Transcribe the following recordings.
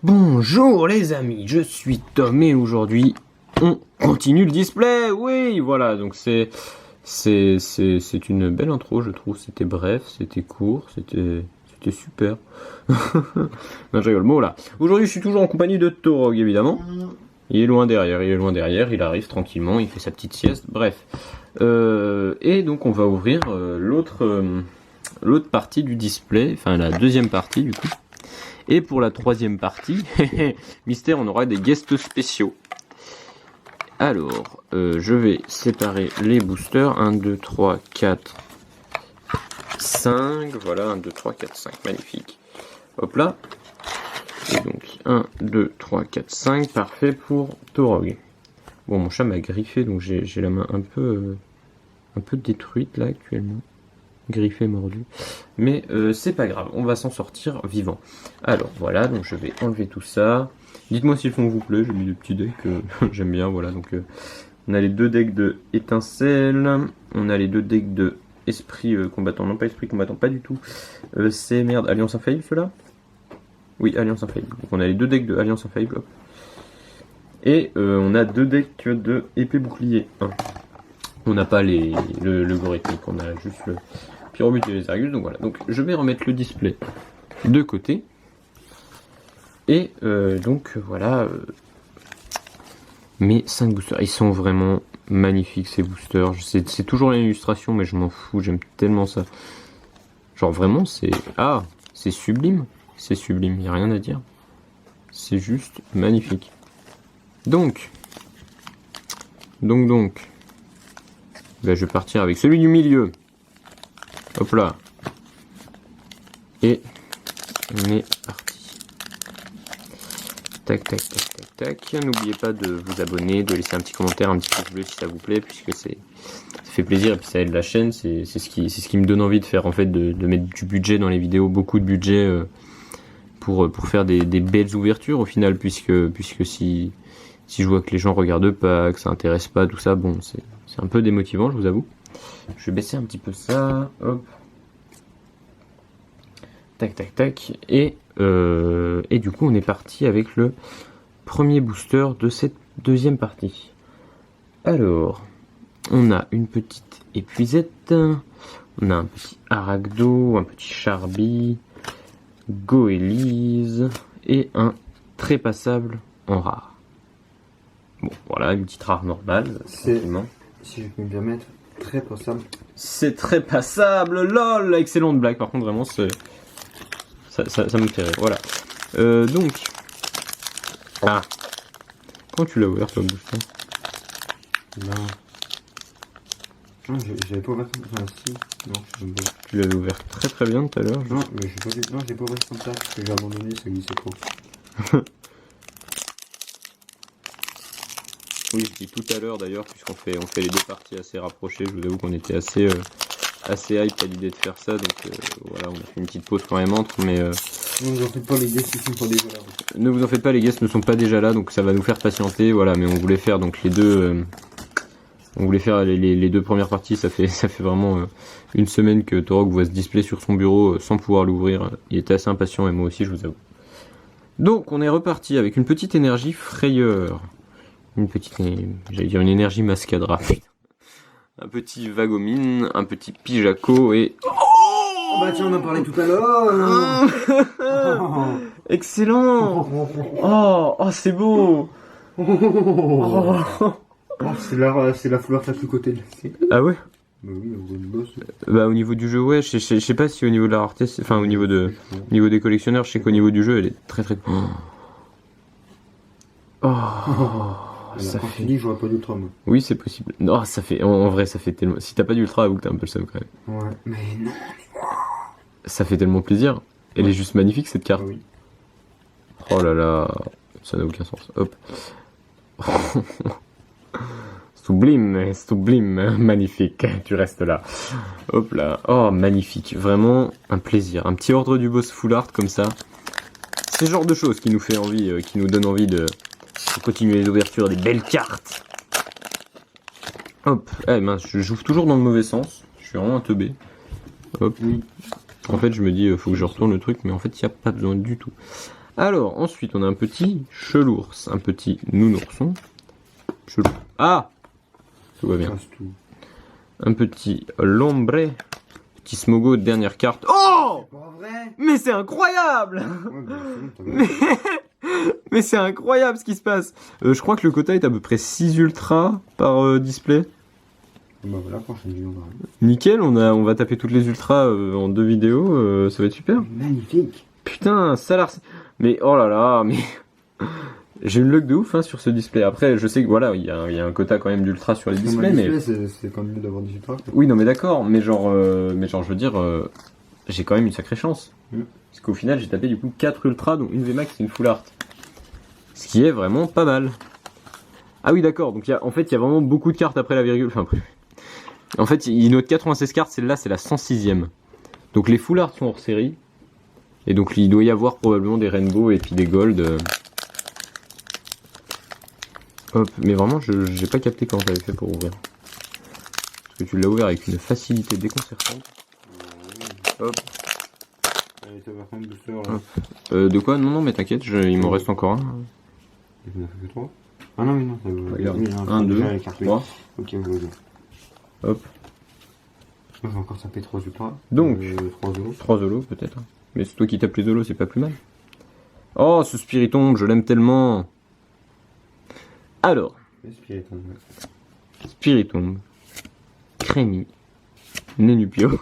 Bonjour les amis, je suis Tom et aujourd'hui on continue le display. Oui, voilà, donc c'est une belle intro, je trouve. C'était bref, c'était court, c'était super. Non, je rigole. Bon là, aujourd'hui je suis toujours en compagnie de Torog évidemment. Il est loin derrière, il arrive tranquillement, il fait sa petite sieste. Bref, et donc on va ouvrir l'autre partie du display, enfin la deuxième partie du coup. Et pour la troisième partie, mystère, on aura des guests spéciaux. Alors, je vais séparer les boosters. 1, 2, 3, 4, 5. Voilà, 1, 2, 3, 4, 5. Magnifique. Hop là. Et donc, 1, 2, 3, 4, 5. Parfait pour Torog. Bon, mon chat m'a griffé, donc j'ai la main un peu détruite là actuellement. Griffé, mordu, mais c'est pas grave, on va s'en sortir vivant. Alors voilà, donc je vais enlever tout ça. Dites-moi si le fond vous plaît, j'ai mis des petits decks, j'aime bien, voilà. Donc on a les deux decks de étincelle, on a les deux decks de esprit combattant, non pas esprit combattant, pas du tout. C'est merde, Alliance Infaillible ceux-là. Oui, Alliance Infaillible. Donc on a les deux decks de Alliance Infaillible. Hop. Et on a deux decks de épée bouclier. On n'a pas le Goréthique, on a juste le Pyromute et les Argus, donc voilà. Donc je vais remettre le display de côté. Et donc voilà, mes 5 boosters. Ils sont vraiment magnifiques ces boosters. C'est toujours l'illustration, mais je m'en fous, j'aime tellement ça. Genre vraiment, c'est sublime. C'est sublime, il n'y a rien à dire. C'est juste magnifique. Donc. Ben, je vais partir avec celui du milieu. Hop là. Et on est parti. Tac, tac, tac, tac, tac. N'oubliez pas de vous abonner, de laisser un petit commentaire, un petit pouce bleu si ça vous plaît, puisque ça fait plaisir et puis ça aide la chaîne. C'est ce qui me donne envie de faire, en fait, de mettre du budget dans les vidéos, beaucoup de budget pour faire des belles ouvertures au final, puisque si je vois que les gens regardent pas, que ça intéresse pas, tout ça, bon, c'est un peu démotivant, je vous avoue. Je vais baisser un petit peu ça. Hop. Tac, tac, tac. Et du coup, on est parti avec le premier booster de cette deuxième partie. Alors, on a une petite épuisette. On a un petit Aragdo, un petit Charby, Goélise et un trépassable en rare. Bon, voilà, une petite rare normale, tranquillement. Si je peux me permettre, très passable. C'est très passable, lol. Excellente blague, par contre, vraiment, ça me fait rire. Voilà. Donc. Ah. Quand tu l'as ouvert, toi, booster? Non. Non, j'avais pas ouvert. Enfin, si. Non, je sais pas. Tu l'avais ouvert très très bien tout à l'heure. Non, mais j'ai pas vu. Non, j'ai pas ouvert comme ça parce que j'ai abandonné, ça glissait trop. Oui, je dis tout à l'heure d'ailleurs, puisqu'on fait les deux parties assez rapprochées. Je vous avoue qu'on était assez hype à l'idée de faire ça, donc voilà, on a fait une petite pause quand même entre, mais Ne vous en faites pas, les guests ne sont pas déjà là. Ne vous en faites pas, les guests ne sont pas déjà là, donc ça va nous faire patienter, voilà. Mais on voulait faire donc les deux, les deux premières parties. Ça fait vraiment une semaine que Torog voit ce display sur son bureau sans pouvoir l'ouvrir. Il était assez impatient et moi aussi, je vous avoue. Donc on est reparti avec une petite énergie frayeur. J'allais dire une énergie mascadra. Un petit Vagomine, un petit Pijaco et... Oh bah tiens, on en parlait tout à l'heure. Excellent. Oh, c'est beau. Oh, c'est la fleur la plus cotée de la. Ah ouais? Bah oui, on voit une bosse. Bah au niveau du jeu, ouais, je sais pas si au niveau de la rareté, enfin au niveau des collectionneurs, je sais qu'au niveau du jeu, elle est très très... Ça fait... dit, j'aurais pas d'ultra, moi. Oui, c'est possible. Non, ça fait... En vrai, ça fait tellement... Si t'as pas d'ultra, avoue que t'as un peu le seum quand même. Ouais, mais non. Ça fait tellement plaisir. Elle est juste magnifique, cette carte. Ah oui. Oh là là, ça n'a aucun sens. Hop. Sublime, magnifique. Tu restes là. Hop là. Oh, magnifique. Vraiment un plaisir. Un petit ordre du boss full art comme ça. C'est le genre de choses qui nous fait envie, qui nous donne envie de continuer les ouvertures des belles cartes. Hop. Eh mince, je joue toujours dans le mauvais sens. Je suis vraiment un teubé. Hop. Oui. En fait, je me dis, faut que je retourne le truc, mais en fait, il n'y a pas besoin du tout. Alors, ensuite, on a un petit chelours, un petit nounourson. Chelou. Ah! Tout va bien. Casse tout. Un petit lombre. Petit smogo, dernière carte. Oh! Pas vrai? Mais c'est incroyable! Ouais, bah, c'est bon, t'as bien. Mais c'est incroyable ce qui se passe. Je crois que le quota est à peu près 6 ultras par display. Bah voilà, prochaine vidéo. On va... Nickel, on va taper toutes les ultras en 2 vidéos, ça va être super. Magnifique. Putain, ça a l'air... Mais oh là là, mais... J'ai une luck de ouf hein, sur ce display. Après, je sais que voilà, il y a un quota quand même d'ultra sur les displays, mais... C'est quand même mieux d'avoir des ultras. Oui, non mais d'accord, mais genre, je veux dire, j'ai quand même une sacrée chance. Parce qu'au final, j'ai tapé du coup 4 ultras, dont une VMAX et une full art. Ce qui est vraiment pas mal. Ah oui, d'accord, donc en fait, il y a vraiment beaucoup de cartes après la virgule. Enfin, après... En fait, il note 96 cartes, celle-là, c'est la 106e. Donc les full art sont hors série. Et donc il doit y avoir probablement des rainbow et puis des gold. Hop, mais vraiment, j'ai pas capté comment t'avais fait pour ouvrir. Parce que tu l'as ouvert avec une facilité déconcertante. Hop. Allez, ça va faire un booster là. De quoi? Non, mais t'inquiète, il m'en reste encore un. Il n'en a fait que 3. Ah non, mais non, ça va. Regarde, Oui, non, 1, 2, déjà les cartes, oui. 3. Ok, oui. Hop. Moi, j'ai encore tapé 3 ultras. Donc, 3 zolos. 3 zolos peut-être. Mais c'est toi qui tapes les zolos, c'est pas plus mal. Oh, ce spiritombe, je l'aime tellement. Alors, Spiritombe, ouais. spiritombe, crémy, Nenupio,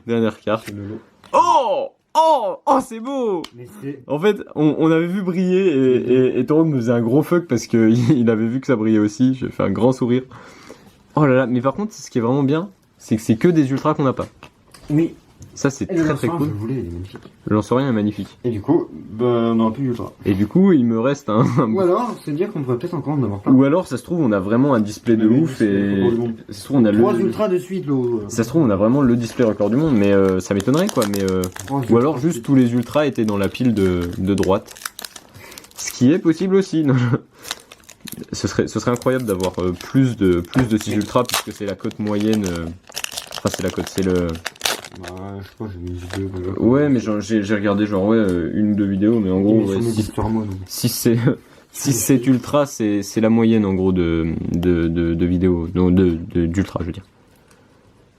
dernière carte. Le lot. Oh! Oh! Oh, c'est beau! Mais c'est... En fait, on avait vu briller et Toro me faisait un gros fuck parce que il avait vu que ça brillait aussi. J'ai fait un grand sourire. Oh là là, mais par contre, ce qui est vraiment bien, c'est que c'est que des ultras qu'on n'a pas. Oui. Ça, c'est Et le très très lanceur, cool. je le voulais, il est magnifique. Le lancerien est magnifique. Et du coup, bah, on n'aura plus d'ultra. Et du coup, il me reste un... Ou alors, c'est dire qu'on pourrait peut-être encore en avoir plein. Ou alors, ça se trouve, on a vraiment un display de Mais ouf c'est et... le record du monde. Ça se trouve, on a 3 le... ultras de suite, l'eau. Ça se trouve, on a vraiment le display record du monde, mais ça m'étonnerait, quoi. Mais ou alors, juste tous les ultras étaient dans la pile de droite. Ce qui est possible aussi. Non. Ce serait incroyable d'avoir plus de 6 ultras, puisque c'est la cote moyenne... Enfin, c'est la cote, c'est le... Bah, je crois que j'ai mis 2. Ouais, mais j'ai regardé genre ouais une ou deux vidéos, mais en gros ouais, si c'est ultra, c'est la moyenne en gros de vidéos, non d'ultra je veux dire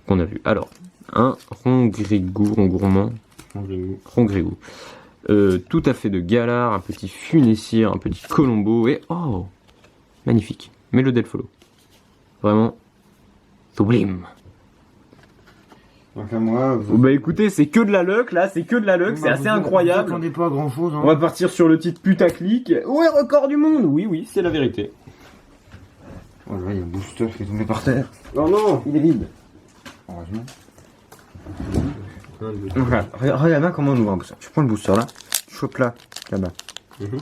qu'on a vu. Alors un rongourmand, tout à fait de galard, un petit funessire, un petit colombo et oh magnifique, Mélodel follow, vraiment sublime. Donc à moi, Bah écoutez, c'est que de la luck là, c'est que de la luck, c'est assez incroyable. Vous attendez pas à grand chose. Hein. On va partir sur le titre putaclic. Ouais, record du monde. Oui, c'est la vérité. Oh là, il y a un booster qui est tombé par terre. Oh non, il est vide. Heureusement. Voilà. Regarde là comment on ouvre un booster. Tu prends le booster là, tu chopes là-bas. Ah oui, ok.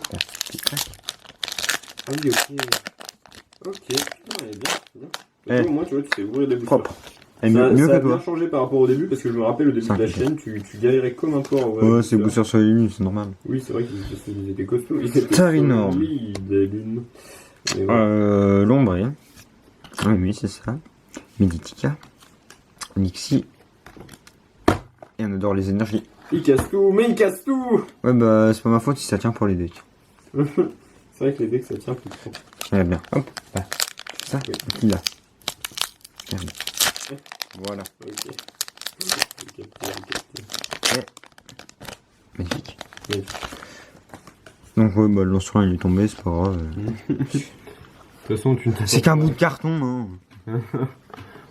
Ok, putain, elle est bien. Eh. Moi, tu vois, tu sais ouvrir des boosters. Propre. Elle est mieux ça que a bien toi. changé par rapport au début, parce que je me rappelle au début de la chaîne, tu galérais comme un porc. Ouais, c'est booster sur les lunes, c'est normal. Oui, c'est vrai qu'ils étaient costauds. Ils étaient Tarinor. Oui, des lunes. Ouais. L'ombre. Oui, c'est ça. Meditica. Nixie. Et on adore les énergies. Il casse tout, mais il casse tout. Ouais, bah, c'est pas ma faute si ça tient pour les decks. C'est vrai que les decks, ça tient plus trop. Regarde bien. Hop, là. Ça, Ok. et puis là. Regarde. Voilà. Ok. Magnifique. Oui. Donc, ouais, bah, le lanceur il est tombé, c'est pas grave. De toute façon, tu ne C'est qu'un bout de carton, hein.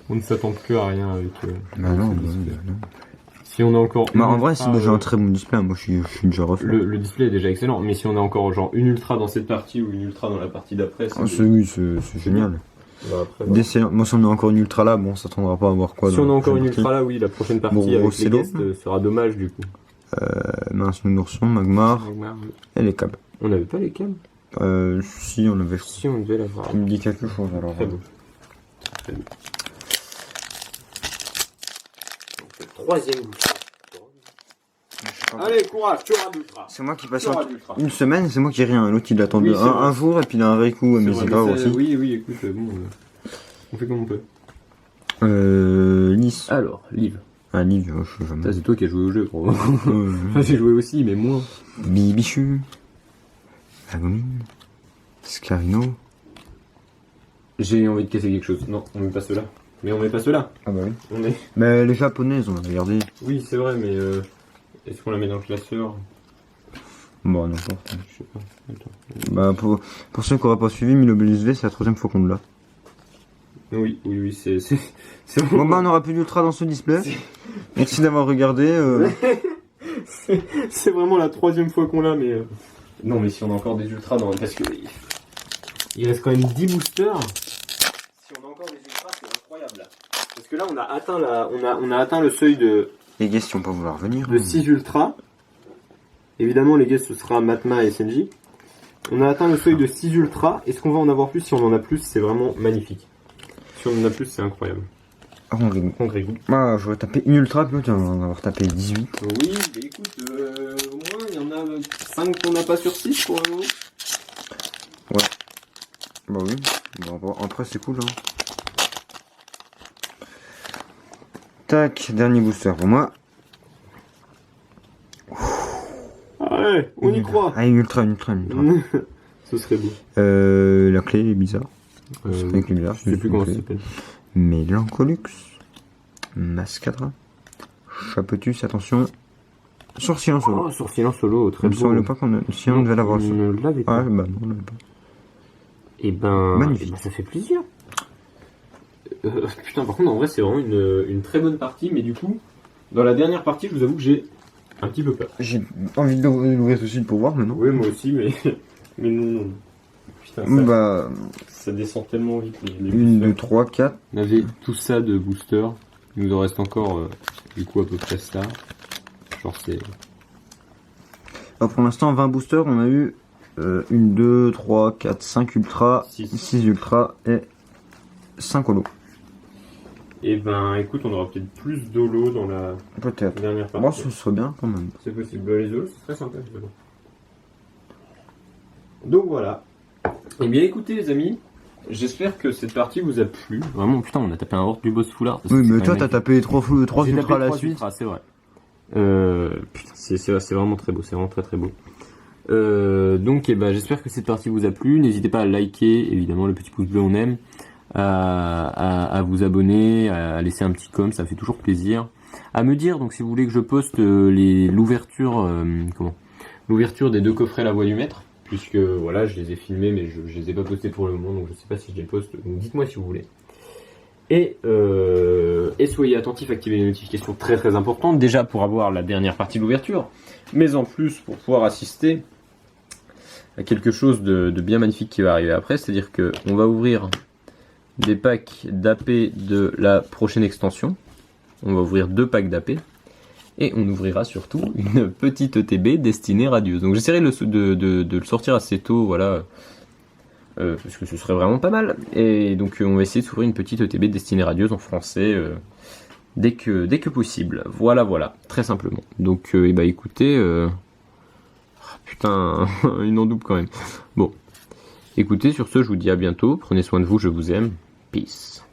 On ne s'attend plus à rien avec. Bah non, ce bah, display. non. Si on a encore. Bah, en vrai, c'est déjà un très bon display. Moi, je suis déjà refait. Le display est déjà excellent, mais si on a encore genre une ultra dans cette partie ou une ultra dans la partie d'après, Ah, oui, c'est génial. Bah, après, Moi, si on a encore une ultra là, bon, on s'attendra pas à voir quoi. si dans on a la encore une prochaine ultra là, oui, la prochaine partie Bon, avec les c'est long. guests sera dommage du coup. Mince, Nounourson, Magmar et les câbles. On n'avait pas les câbles. Si, on avait. Si, on devait l'avoir. Tu me dis quelque chose alors. Très beau. Très beau. Donc, le troisième booster. Allez, courage, tu auras d'ultra. C'est moi qui Tu passe auras d'ultra. une semaine, c'est moi qui ai rien. L'autre il attend Oui, c'est vrai. un jour et puis il a un vrai coup, mais c'est grave aussi. Oui, écoute, bon, on fait comme on peut. Lys. Alors, livre. Ah, Ligue, je sais jamais. Ça, c'est toi qui as joué au jeu, gros. Ouais. J'ai joué aussi, mais moins. Bibichu. Agumine. Scarino. J'ai envie de casser quelque chose. Non, on met pas ceux-là. Mais on met pas ceux-là. Ah bah oui. On met... Mais les japonaises, on va regarder. Oui, c'est vrai, mais est-ce qu'on la met dans le classeur? Bon, n'importe. Je sais pas. Attends. Bah, pour ceux qui n'auraient pas suivi, Milobelus V, c'est la 3ème fois qu'on l'a. Oui, c'est Bon, bah, on aura plus d'ultra dans ce display. Merci d'avoir regardé. C'est vraiment la 3ème fois qu'on l'a, mais... Non, mais si on a encore des ultras dans... Parce que... Il reste quand même 10 boosters. Si on a encore des ultras, c'est incroyable. Parce que là, on a atteint, on a atteint le seuil de Les guests, si on peut vouloir venir. 6 ultras. Évidemment, les gars, ce sera Matma et SNJ. On a atteint le seuil de 6 ultras. Est-ce qu'on va en avoir plus? Si on en a plus, c'est vraiment magnifique. Si on en a plus, c'est incroyable. Ah, on rigole. On rigole. Ah, je vais taper une ultra, puis on va en avoir tapé 18. Oui, mais écoute, au moins, il y en a 5 qu'on n'a pas sur 6 pour le moment. Bah oui. Bon, après, c'est cool, hein. Tac, dernier booster pour moi. Ah ouais, on y croit. Ah, une ultra. Ce serait beau. La clé est bizarre. C'est pas une clé bizarre. Je sais plus comment ça s'appelle. Mélancolux. Mascadra. Chapetus, attention. Sourcil en solo. Oh, Sourcil en solo, très Il me beau. semble pas qu'on a... Si on devait l'avoir. On ne l'avait pas. Ah, bah non, on l'avait pas. Et ben, Magnifique. ça fait plaisir. Putain, par contre, en vrai, c'est vraiment une très bonne partie, mais du coup, dans la dernière partie, je vous avoue que j'ai un petit peu peur. J'ai envie de l'ouvrir tout de suite pour voir maintenant. Oui, moi aussi, mais non. Putain, Bah, ça descend tellement vite. Les 1, boosters. 2, 3, 4. On avait tout ça de booster. Il nous en reste encore, du coup, à peu près ça. Genre, c'est... Alors pour l'instant, 20 boosters, on a eu 1, 2, 3, 4, 5 ultras, 6 ultras et 5 holos. Et ben, écoute, on aura peut-être plus d'holo dans la Peut-être. dernière partie. Moi, ce serait bien quand même. C'est possible. Bah, les holos, c'est très sympa. Les holos. Donc voilà. Eh bien, écoutez, les amis, j'espère que cette partie vous a plu. Vraiment, putain, on a tapé un horde du boss foulard. Oui, mais toi, t'as tapé 3 J'ai ultras tapé à la 3 suite. ultras, c'est vrai. Putain, c'est vraiment très beau. C'est vraiment très très beau. Donc, eh ben, j'espère que cette partie vous a plu. N'hésitez pas à liker, évidemment, le petit pouce bleu, on aime. À vous abonner, à laisser un petit com, ça fait toujours plaisir. À me dire, donc si vous voulez que je poste l'ouverture des 2 coffrets La Voix du Maître, puisque voilà, je les ai filmés, mais je les ai pas postés pour le moment, donc je sais pas si je les poste. Donc dites-moi si vous voulez. Et soyez attentifs, activez les notifications, très très importantes, déjà pour avoir la dernière partie de l'ouverture, mais en plus pour pouvoir assister à quelque chose de bien magnifique qui va arriver après, c'est-à-dire que on va ouvrir des packs d'AP de la prochaine extension. On va ouvrir 2 packs d'AP. Et on ouvrira surtout une petite ETB destinée radieuse. Donc j'essaierai de le sortir assez tôt, voilà. Parce que ce serait vraiment pas mal. Et donc on va essayer de s'ouvrir une petite ETB destinée radieuse en français dès que possible. Voilà, très simplement. Donc écoutez... putain, une en double quand même. Bon. Écoutez, sur ce, je vous dis à bientôt. Prenez soin de vous, je vous aime. Peace.